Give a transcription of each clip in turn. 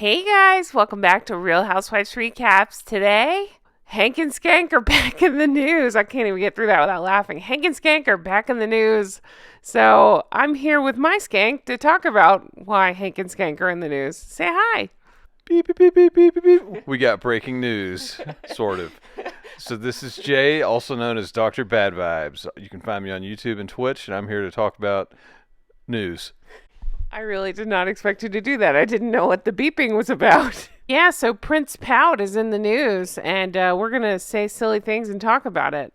Hey guys, welcome back to Real Housewives Recaps. Today, Hank and Skank are back in the news. I can't even get through that without laughing. Hank and Skank are back in the news. So I'm here with my Skank to talk about why Hank and Skank are in the news. Say hi. Beep, beep, beep, beep, beep, beep, beep. We got breaking news, sort of. So this is Jay, also known as Dr. Bad Vibes. You can find me on YouTube and Twitch, and I'm here to talk about news. I really did not expect you to do that. I didn't know what the beeping was about. Yeah, so Prince Pout is in the news, and we're going to say silly things and talk about it.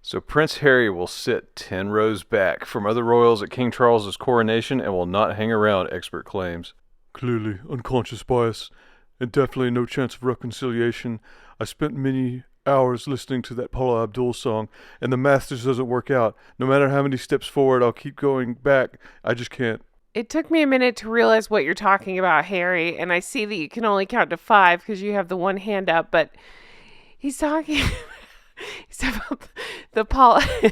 So Prince Harry will sit 10 rows back from other royals at King Charles's coronation and will not hang around, expert claims. Clearly unconscious bias, and definitely no chance of reconciliation. I spent many hours listening to that Paula Abdul song, and the math just doesn't work out. No matter how many steps forward, I'll keep going back. I just can't. It took me a minute to realize what you're talking about, Harry, and I see that you can only count to 5 because you have the one hand up, but he's talking about the Paula, I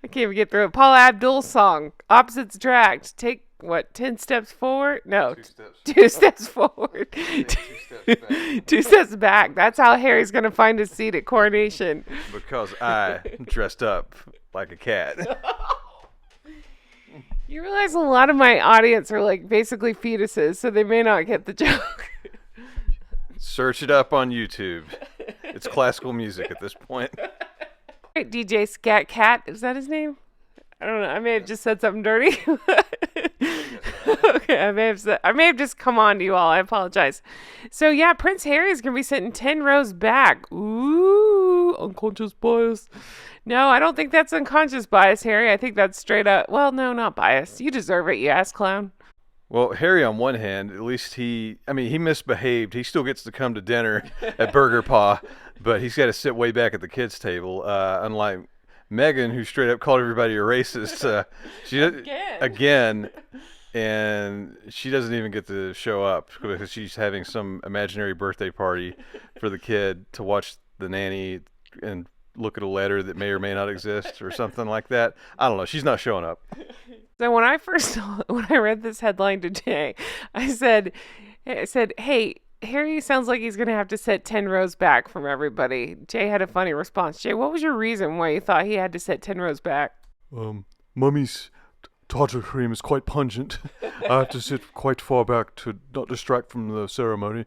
can't even get through it, Paula Abdul song, Opposites Attract. Take, 10 steps forward? No, 2 steps forward. 2 steps back. That's how Harry's going to find his seat at coronation. Because I dressed up like a cat. You realize a lot of my audience are like basically fetuses, so they may not get the joke. Search it up on YouTube. It's classical music at this point. DJ Scat Cat, is that his name? I don't know. I may have just said something dirty. Okay, I may have just come on to you all. I apologize. So yeah, Prince Harry is gonna be sitting 10 rows back. Ooh, unconscious bias. No, I don't think that's unconscious bias, Harry. I think that's straight up. Well, no, not bias. You deserve it, you ass clown. Well, Harry, on one hand, at least he misbehaved. He still gets to come to dinner at Burger Paw, but he's got to sit way back at the kids' table. Unlike Meghan, who straight up called everybody a racist. Again. And she doesn't even get to show up because she's having some imaginary birthday party for the kid to watch the nanny and look at a letter that may or may not exist or something like that. I don't know. She's not showing up. So when I read this headline today, I said, hey, Harry sounds like he's going to have to sit 10 rows back from everybody. Jay had a funny response. Jay, what was your reason why you thought he had to sit 10 rows back? Mummy's tartar cream is quite pungent. I have to sit quite far back to not distract from the ceremony.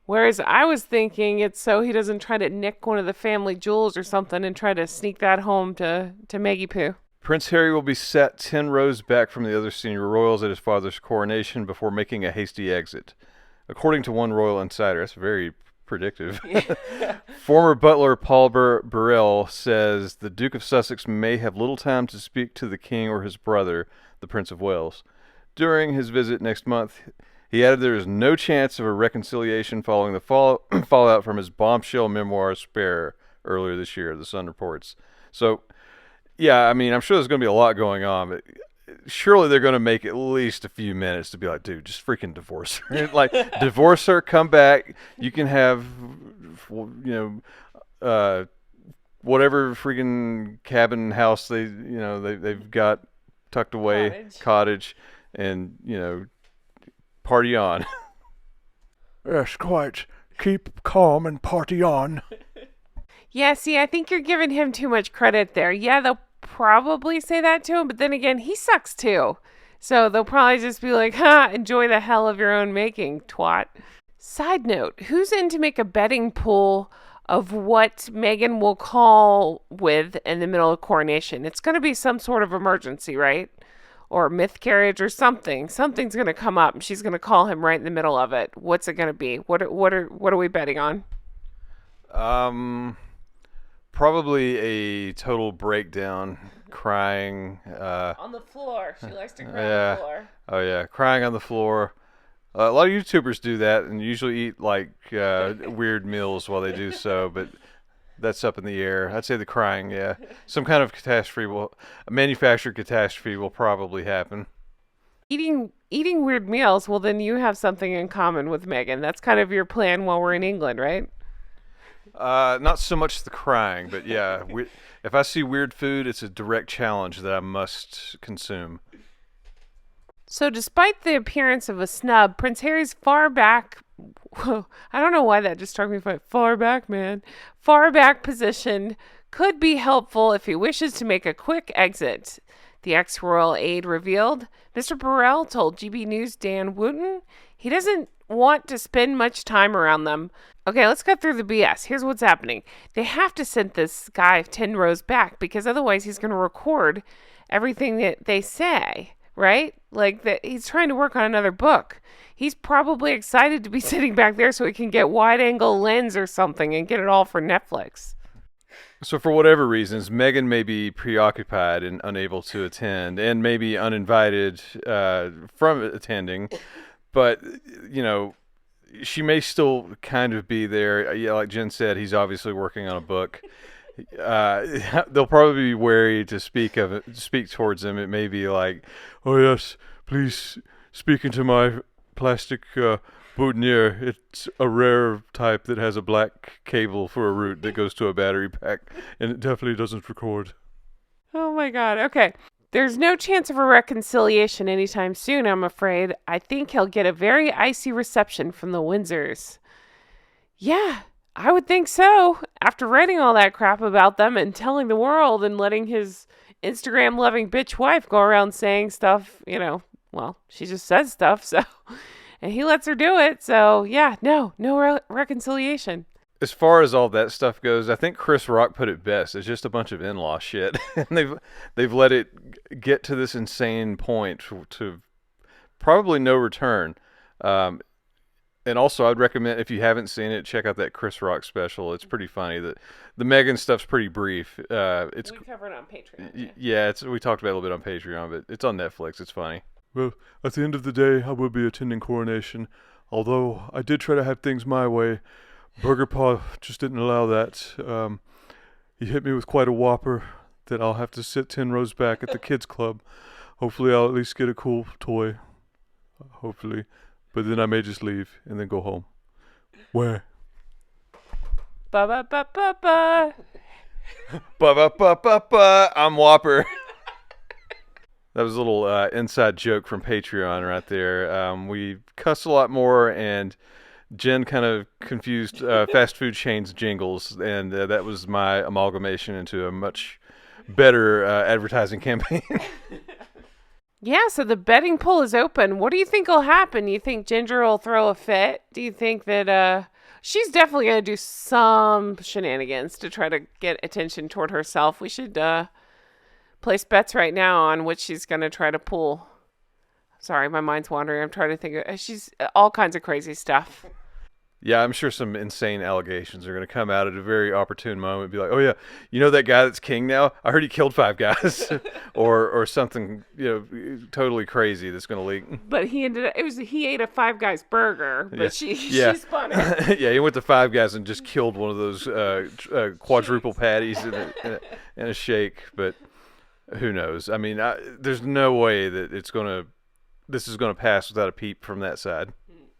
Whereas I was thinking it's so he doesn't try to nick one of the family jewels or something and try to sneak that home to Maggie Poo. Prince Harry will be set 10 rows back from the other senior royals at his father's coronation before making a hasty exit. According to one royal insider, that's very predictive. Former butler Paul Burrell says the Duke of Sussex may have little time to speak to the king or his brother, the Prince of Wales. During his visit next month, he added there is no chance of a reconciliation following the fallout from his bombshell memoir Spare earlier this year, The Sun reports. So, yeah, I mean, I'm sure there's going to be a lot going on, but surely they're going to make at least a few minutes to be like, dude, just freaking divorce her. Like, divorce her, come back. You can have, whatever freaking cabin house they've got tucked away, cottage, and, party on. Yes, quite. Keep calm and party on. Yeah, see, I think you're giving him too much credit there. Yeah, they'll probably say that to him, but then again, he sucks too. So they'll probably just be like, enjoy the hell of your own making, twat. Side note, who's in to make a betting pool of what Meghan will call with in the middle of coronation? It's going to be some sort of emergency, right? Or miscarriage or something. Something's going to come up and she's going to call him right in the middle of it. What's it going to be? What are we betting on? Probably a total breakdown, crying. On the floor. She likes to cry on the floor. Oh, yeah. Crying on the floor. A lot of YouTubers do that and usually eat like weird meals while they do so, but that's up in the air. I'd say the crying, yeah. Some kind of a manufactured catastrophe will probably happen. Eating weird meals, well, then you have something in common with Meghan. That's kind of your plan while we're in England, right? Not so much the crying, but yeah. If I see weird food, it's a direct challenge that I must consume. So despite the appearance of a snub, Prince Harry's far back, I don't know why that just struck me, but far back, man, far back position could be helpful if he wishes to make a quick exit. The ex-royal aide revealed. Mr. Burrell told GB News' Dan Wooten he doesn't want to spend much time around them. Okay, let's cut through the BS. Here's what's happening. They have to send this guy 10 rows back because otherwise he's going to record everything that they say, right? Like that he's trying to work on another book. He's probably excited to be sitting back there so he can get wide-angle lens or something and get it all for Netflix. So for whatever reasons, Meghan may be preoccupied and unable to attend, and maybe uninvited from attending. But, you know, she may still kind of be there. Yeah, like Jen said, he's obviously working on a book. They'll probably be wary to speak towards him. It may be like, Oh yes, please speak into my plastic boutonniere. It's a rare type that has a black cable for a root that goes to a battery pack, and it definitely doesn't record. Oh my God. Okay. There's no chance of a reconciliation anytime soon, I'm afraid. I think he'll get a very icy reception from the Windsors. Yeah, I would think so. After writing all that crap about them and telling the world and letting his Instagram-loving bitch wife go around saying stuff, well, she just says stuff, so... And he lets her do it, so yeah, no reconciliation. as far as all that stuff goes, I think Chris Rock put it best. It's just a bunch of in-law shit, and they've let it get to this insane point to probably no return. And also, I'd recommend, if you haven't seen it, check out that Chris Rock special. It's pretty funny. The Meghan stuff's pretty brief. We covered it on Patreon. Yeah, we talked about it a little bit on Patreon, but it's on Netflix. It's funny. Well, at the end of the day, I will be attending coronation. Although I did try to have things my way, Burger Paw just didn't allow that. He hit me with quite a whopper that I'll have to sit 10 rows back at the kids club. Hopefully I'll at least get a cool toy. Hopefully. But then I may just leave and then go home. Where? Ba ba ba ba ba. Ba ba ba ba ba. I'm Whopper. That was a little inside joke from Patreon right there. We cuss a lot more, and Jen kind of confused fast food chains jingles, and that was my amalgamation into a much better advertising campaign. Yeah, so the betting pool is open. What do you think will happen? You think Ginger will throw a fit? Do you think that she's definitely going to do some shenanigans to try to get attention toward herself? We should place bets right now on which she's going to try to pull. Sorry, my mind's wandering. I'm trying to think of... She's all kinds of crazy stuff. Yeah, I'm sure some insane allegations are going to come out at a very opportune moment. Be like, oh yeah, you know that guy that's king now? I heard he killed 5 guys, or something, totally crazy that's going to leak. But he ate a Five Guys burger, but she spun it. Yeah, he went to 5 Guys and just killed one of those quadruple patties in a shake. But who knows? I mean, there's no way that this is going to pass without a peep from that side.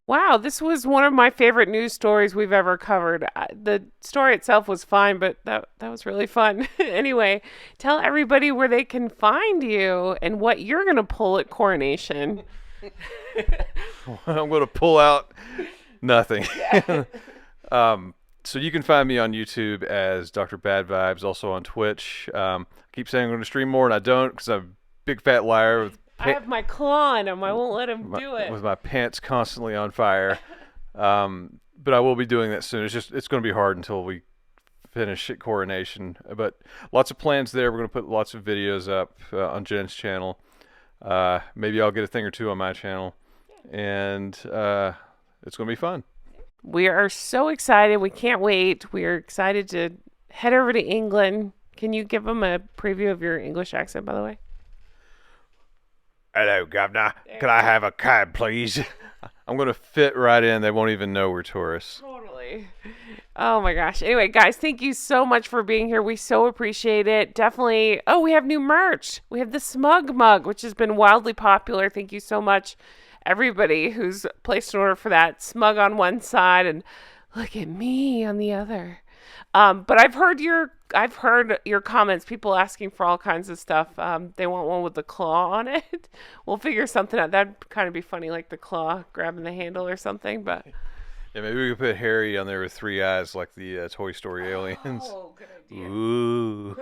Wow, this was one of my favorite news stories we've ever covered. The story itself was fine, but that was really fun. Anyway, tell everybody where they can find you and what you're going to pull at coronation. I'm going to pull out nothing. So you can find me on YouTube as Dr. Bad Vibes, also on Twitch. I keep saying I'm going to stream more, and I don't because I'm a big fat liar. I have my claw on him. I won't let him do it. With my pants constantly on fire. But I will be doing that soon. It's going to be hard until we finish at coronation. But lots of plans there. We're going to put lots of videos up on Jen's channel. Maybe I'll get a thing or two on my channel. And it's going to be fun. We are so excited. We can't wait. We are excited to head over to England. Can you give them a preview of your English accent, by the way? Hello, Governor. Can I have a cab, please? I'm going to fit right in. They won't even know we're tourists. Totally. Oh, my gosh. Anyway, guys, thank you so much for being here. We so appreciate it. Definitely. Oh, we have new merch. We have the Smug Mug, which has been wildly popular. Thank you so much, everybody who's placed an order for that. Smug on one side and look at me on the other. But I've heard your comments. People asking for all kinds of stuff. They want one with the claw on it. We'll figure something out. That'd kind of be funny, like the claw grabbing the handle or something. But Yeah, maybe we could put Harry on there with 3 eyes like the Toy Story aliens. oh, good idea. Ooh.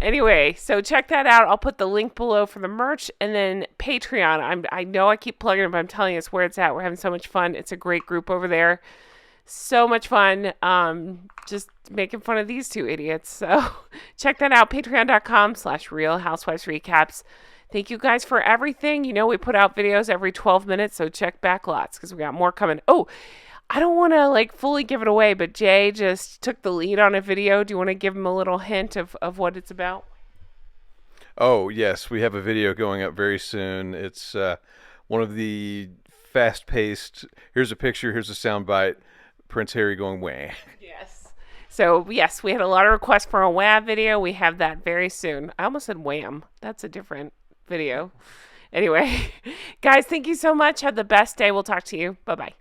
Anyway, so check that out. I'll put the link below for the merch, and then Patreon. I know I keep plugging it, but I'm telling you, it's where it's at. We're having so much fun. It's a great group over there. So much fun. Just making fun of these two idiots. So check that out. Patreon.com/Real Housewives Recaps. Thank you guys for everything. You know, we put out videos every 12 minutes, so check back lots because we got more coming. Oh, I don't want to like fully give it away, but Jay just took the lead on a video. Do you want to give him a little hint of what it's about? Oh, yes. We have a video going up very soon. It's one of the fast-paced, here's a picture, here's a soundbite, Prince Harry going wah. Yes. So, yes, we had a lot of requests for a wah video. We have that very soon. I almost said wham. That's a different video. Anyway, guys, thank you so much. Have the best day. We'll talk to you. Bye-bye.